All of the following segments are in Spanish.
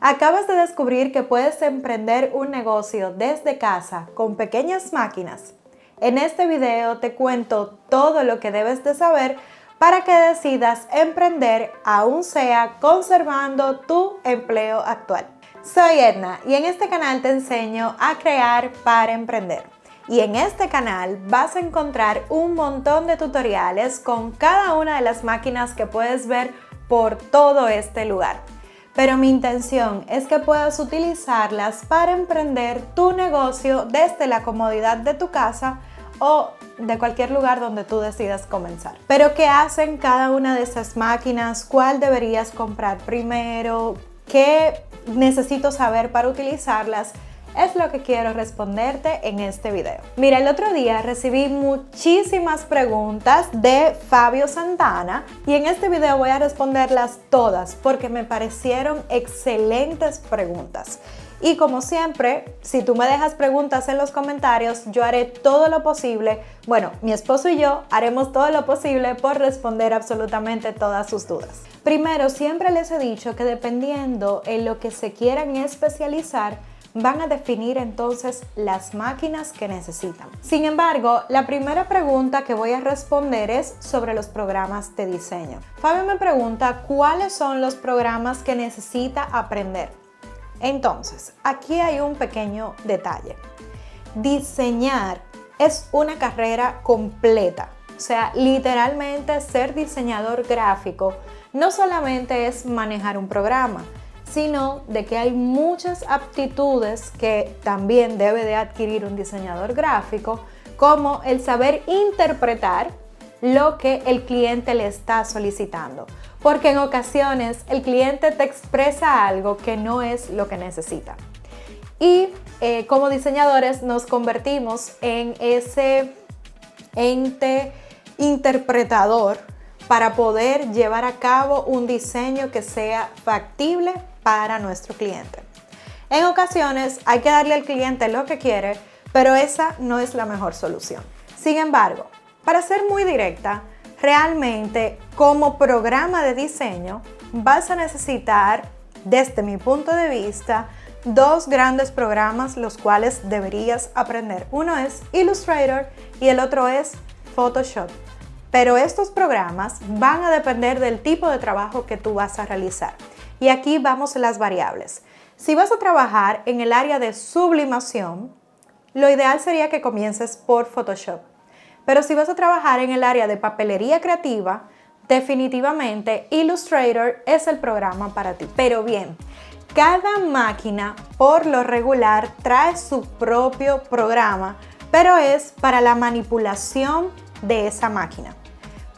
¿Acabas de descubrir que puedes emprender un negocio desde casa con pequeñas máquinas? En este video te cuento todo lo que debes de saber para que decidas emprender, aún sea conservando tu empleo actual. Soy Edna y en este canal te enseño a crear para emprender. Y en este canal vas a encontrar un montón de tutoriales con cada una de las máquinas que puedes ver por todo este lugar. Pero mi intención es que puedas utilizarlas para emprender tu negocio desde la comodidad de tu casa o de cualquier lugar donde tú decidas comenzar. Pero ¿qué hacen cada una de esas máquinas? ¿Cuál deberías comprar primero? ¿Qué necesito saber para utilizarlas? Es lo que quiero responderte en este video. Mira, el otro día recibí muchísimas preguntas de Fabio Santana y en este video voy a responderlas todas porque me parecieron excelentes preguntas. Y como siempre, si tú me dejas preguntas en los comentarios, yo haré todo lo posible, bueno, mi esposo y yo haremos todo lo posible por responder absolutamente todas sus dudas. Primero, siempre les he dicho que dependiendo en lo que se quieran especializar, van a definir entonces las máquinas que necesitan. Sin embargo, la primera pregunta que voy a responder es sobre los programas de diseño. Fabio me pregunta cuáles son los programas que necesita aprender. Entonces, aquí hay un pequeño detalle. Diseñar es una carrera completa. O sea, literalmente ser diseñador gráfico no solamente es manejar un programa, sino de que hay muchas aptitudes que también debe de adquirir un diseñador gráfico, como el saber interpretar lo que el cliente le está solicitando. Porque en ocasiones el cliente te expresa algo que no es lo que necesita. Y como diseñadores nos convertimos en ese ente interpretador para poder llevar a cabo un diseño que sea factible para nuestro cliente. En ocasiones hay que darle al cliente lo que quiere, pero esa no es la mejor solución. Sin embargo, para ser muy directa, realmente como programa de diseño vas a necesitar, desde mi punto de vista, dos grandes programas los cuales deberías aprender. Uno es Illustrator y el otro es Photoshop. Pero estos programas van a depender del tipo de trabajo que tú vas a realizar. Y aquí vamos a las variables. Si vas a trabajar en el área de sublimación, lo ideal sería que comiences por Photoshop. Pero si vas a trabajar en el área de papelería creativa, definitivamente Illustrator es el programa para ti. Pero bien, cada máquina por lo regular trae su propio programa, pero es para la manipulación de esa máquina.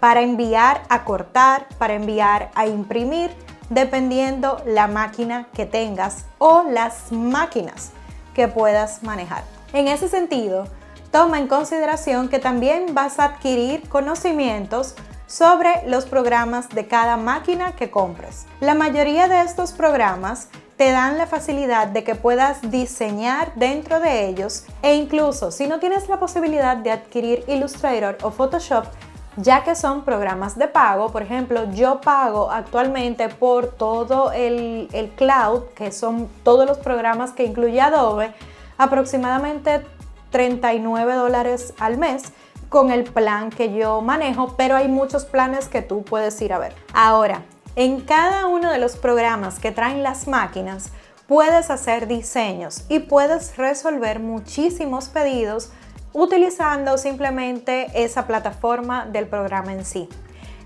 Para enviar a cortar, para enviar a imprimir, dependiendo la máquina que tengas o las máquinas que puedas manejar. En ese sentido, toma en consideración que también vas a adquirir conocimientos sobre los programas de cada máquina que compres. La mayoría de estos programas te dan la facilidad de que puedas diseñar dentro de ellos e incluso si no tienes la posibilidad de adquirir Illustrator o Photoshop, ya que son programas de pago. Por ejemplo, yo pago actualmente por todo el cloud, que son todos los programas que incluye Adobe, aproximadamente $39 al mes con el plan que yo manejo, pero hay muchos planes que tú puedes ir a ver. Ahora, en cada uno de los programas que traen las máquinas, puedes hacer diseños y puedes resolver muchísimos pedidos utilizando simplemente esa plataforma del programa en sí.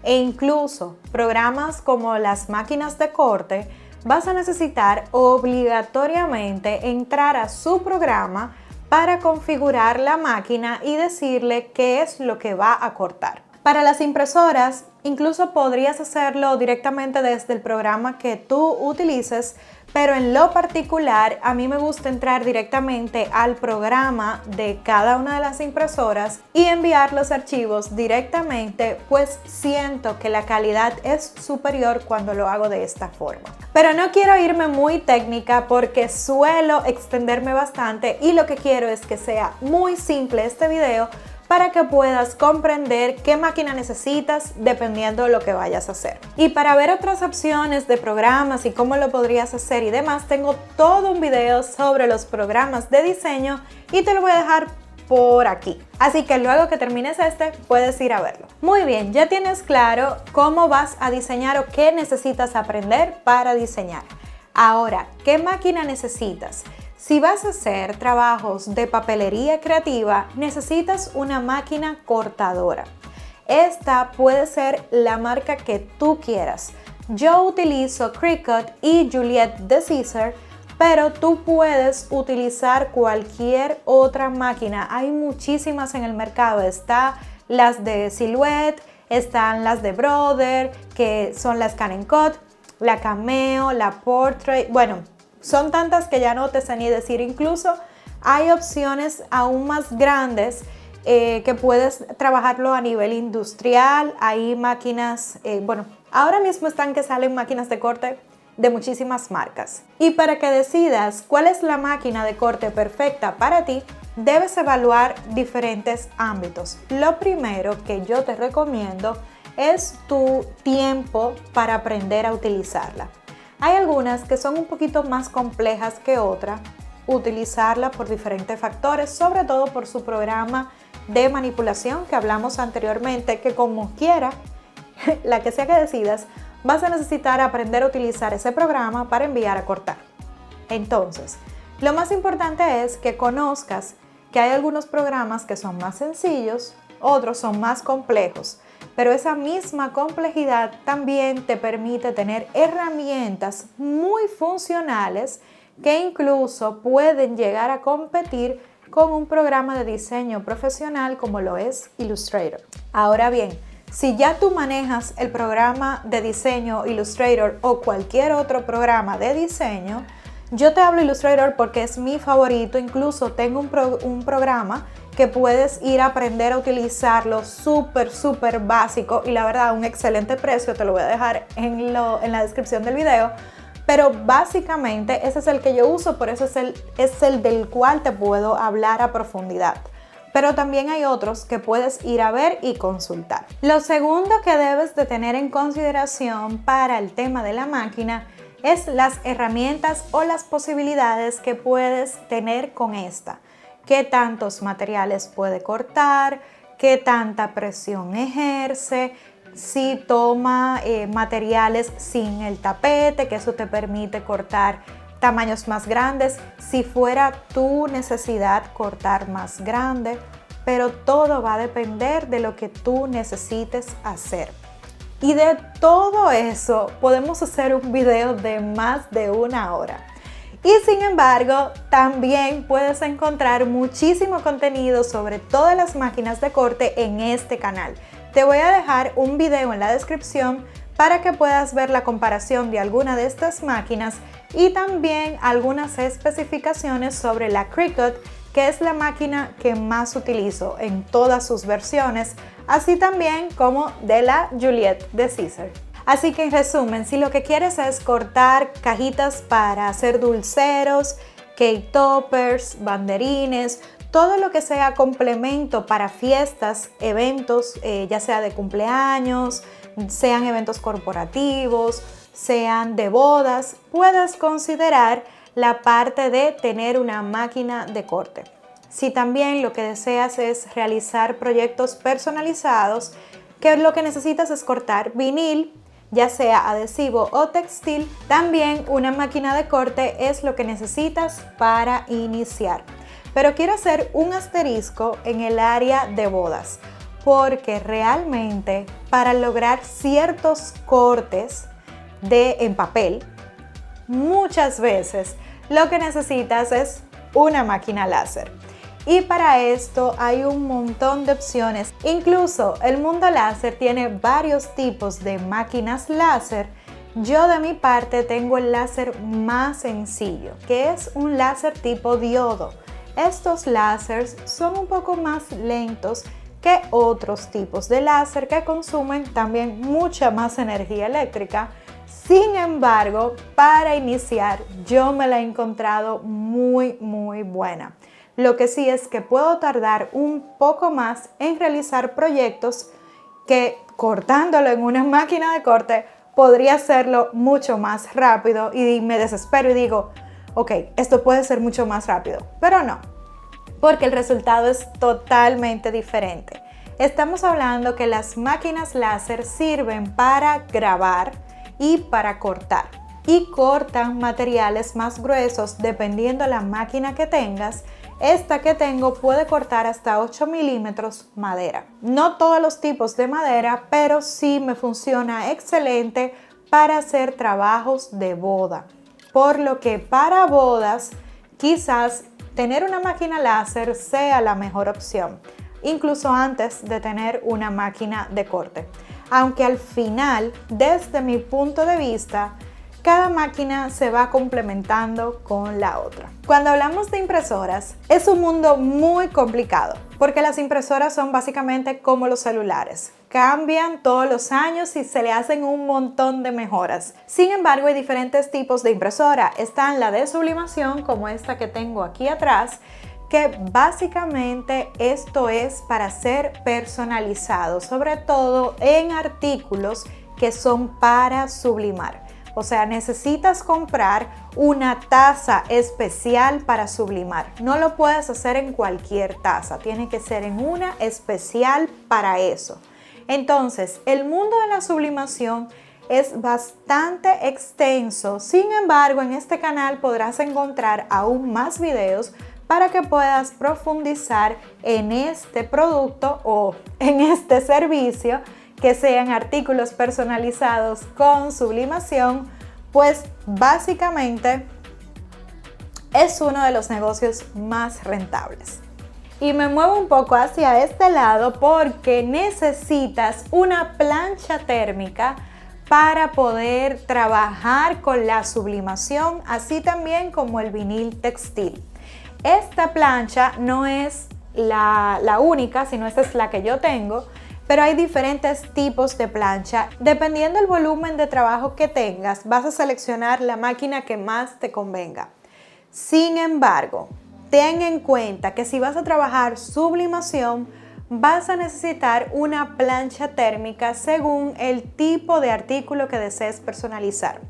E incluso programas como las máquinas de corte, vas a necesitar obligatoriamente entrar a su programa para configurar la máquina y decirle qué es lo que va a cortar. Para las impresoras, incluso podrías hacerlo directamente desde el programa que tú utilices, pero en lo particular a mí me gusta entrar directamente al programa de cada una de las impresoras y enviar los archivos directamente, pues siento que la calidad es superior cuando lo hago de esta forma. Pero no quiero irme muy técnica porque suelo extenderme bastante y lo que quiero es que sea muy simple este video para que puedas comprender qué máquina necesitas dependiendo de lo que vayas a hacer. Y para ver otras opciones de programas y cómo lo podrías hacer y demás, tengo todo un video sobre los programas de diseño y te lo voy a dejar por aquí. Así que luego que termines este, puedes ir a verlo. Muy bien, ya tienes claro cómo vas a diseñar o qué necesitas aprender para diseñar. Ahora, ¿qué máquina necesitas? Si vas a hacer trabajos de papelería creativa, necesitas una máquina cortadora. Esta puede ser la marca que tú quieras. Yo utilizo Cricut y Juliet de Caesar, pero tú puedes utilizar cualquier otra máquina. Hay muchísimas en el mercado. Están las de Silhouette, están las de Brother, que son las Cut, la Cameo, la Portrait. Bueno, son tantas que ya no te sé ni decir. Incluso hay opciones aún más grandes que puedes trabajarlo a nivel industrial. Hay máquinas, bueno, ahora mismo están que salen máquinas de corte de muchísimas marcas. Y para que decidas cuál es la máquina de corte perfecta para ti, debes evaluar diferentes ámbitos. Lo primero que yo te recomiendo es tu tiempo para aprender a utilizarla. Hay algunas que son un poquito más complejas que otras, utilizarla por diferentes factores, sobre todo por su programa de manipulación que hablamos anteriormente, que como quiera, la que sea que decidas, vas a necesitar aprender a utilizar ese programa para enviar a cortar. Entonces, lo más importante es que conozcas que hay algunos programas que son más sencillos, otros son más complejos, pero esa misma complejidad también te permite tener herramientas muy funcionales que incluso pueden llegar a competir con un programa de diseño profesional como lo es Illustrator. Ahora bien, si ya tú manejas el programa de diseño Illustrator o cualquier otro programa de diseño, yo te hablo Illustrator porque es mi favorito. Incluso tengo un programa que puedes ir a aprender a utilizarlo súper básico y la verdad un excelente precio. Te lo voy a dejar en la descripción del video. Pero básicamente ese es el que yo uso, por eso es el del cual te puedo hablar a profundidad. Pero también hay otros que puedes ir a ver y consultar. Lo segundo que debes de tener en consideración para el tema de la máquina es las herramientas o las posibilidades que puedes tener con esta. Qué tantos materiales puede cortar, qué tanta presión ejerce, si toma materiales sin el tapete, que eso te permite cortar tamaños más grandes, si fuera tu necesidad cortar más grande, pero todo va a depender de lo que tú necesites hacer. Y de todo eso podemos hacer un video de más de 1 hora. Y sin embargo, también puedes encontrar muchísimo contenido sobre todas las máquinas de corte en este canal. Te voy a dejar un video en la descripción para que puedas ver la comparación de alguna de estas máquinas y también algunas especificaciones sobre la Cricut, que es la máquina que más utilizo en todas sus versiones, así también como de la Juliet de Caesar. Así que en resumen, si lo que quieres es cortar cajitas para hacer dulceros, cake toppers, banderines, todo lo que sea complemento para fiestas, eventos, ya sea de cumpleaños, sean eventos corporativos, sean de bodas, puedas considerar la parte de tener una máquina de corte. Si también lo que deseas es realizar proyectos personalizados, que lo que necesitas es cortar vinil, ya sea adhesivo o textil, también una máquina de corte es lo que necesitas para iniciar. Pero quiero hacer un asterisco en el área de bodas, porque realmente para lograr ciertos cortes en papel, muchas veces lo que necesitas es una máquina láser. Y para esto hay un montón de opciones. Incluso el mundo láser tiene varios tipos de máquinas láser. Yo de mi parte tengo el láser más sencillo, que es un láser tipo diodo. Estos láseres son un poco más lentos que otros tipos de láser que consumen también mucha más energía eléctrica. Sin embargo, para iniciar yo me la he encontrado muy buena. Lo que sí es que puedo tardar un poco más en realizar proyectos que cortándolo en una máquina de corte podría hacerlo mucho más rápido y me desespero y digo, ok, esto puede ser mucho más rápido, pero no, porque el resultado es totalmente diferente. Estamos hablando que las máquinas láser sirven para grabar y para cortar. Y cortan materiales más gruesos dependiendo de la máquina que tengas. Esta que tengo puede cortar hasta 8 milímetros madera. No todos los tipos de madera, pero sí me funciona excelente para hacer trabajos de boda. Por lo que para bodas quizás tener una máquina láser sea la mejor opción, incluso antes de tener una máquina de corte. Aunque al final, desde mi punto de vista, cada máquina se va complementando con la otra. Cuando hablamos de impresoras, es un mundo muy complicado, porque las impresoras son básicamente como los celulares. Cambian todos los años y se le hacen un montón de mejoras. Sin embargo, hay diferentes tipos de impresora. Están la de sublimación, como esta que tengo aquí atrás, que básicamente esto es para ser personalizado, sobre todo en artículos que son para sublimar. O sea, necesitas comprar una taza especial para sublimar. No lo puedes hacer en cualquier taza, tiene que ser en una especial para eso. Entonces, el mundo de la sublimación es bastante extenso. Sin embargo, en este canal podrás encontrar aún más videos para que puedas profundizar en este producto o en este servicio, que sean artículos personalizados con sublimación, pues básicamente es uno de los negocios más rentables. Y me muevo un poco hacia este lado porque necesitas una plancha térmica para poder trabajar con la sublimación, así también como el vinil textil. Esta plancha no es la única, sino esta es la que yo tengo, pero hay diferentes tipos de plancha. Dependiendo del volumen de trabajo que tengas, vas a seleccionar la máquina que más te convenga. Sin embargo, ten en cuenta que si vas a trabajar sublimación, vas a necesitar una plancha térmica según el tipo de artículo que desees personalizar.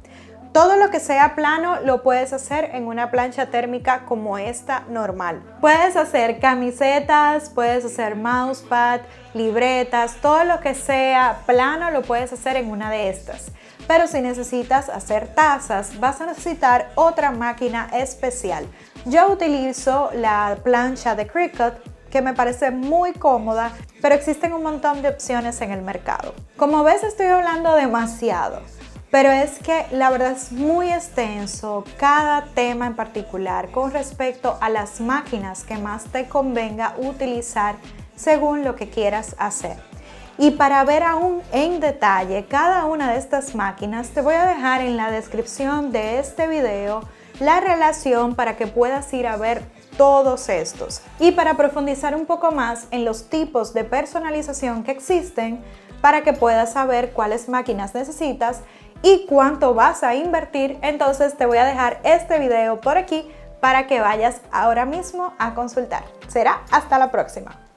Todo lo que sea plano lo puedes hacer en una plancha térmica como esta normal. Puedes hacer camisetas, puedes hacer mousepad, libretas, todo lo que sea plano lo puedes hacer en una de estas. Pero si necesitas hacer tazas, vas a necesitar otra máquina especial. Yo utilizo la plancha de Cricut, que me parece muy cómoda, pero existen un montón de opciones en el mercado. Como ves, estoy hablando demasiado. Pero es que la verdad es muy extenso cada tema en particular con respecto a las máquinas que más te convenga utilizar según lo que quieras hacer. Y para ver aún en detalle cada una de estas máquinas, te voy a dejar en la descripción de este video la relación para que puedas ir a ver todos estos. Y para profundizar un poco más en los tipos de personalización que existen, para que puedas saber cuáles máquinas necesitas y cuánto vas a invertir, entonces te voy a dejar este video por aquí para que vayas ahora mismo a consultar. Será hasta la próxima.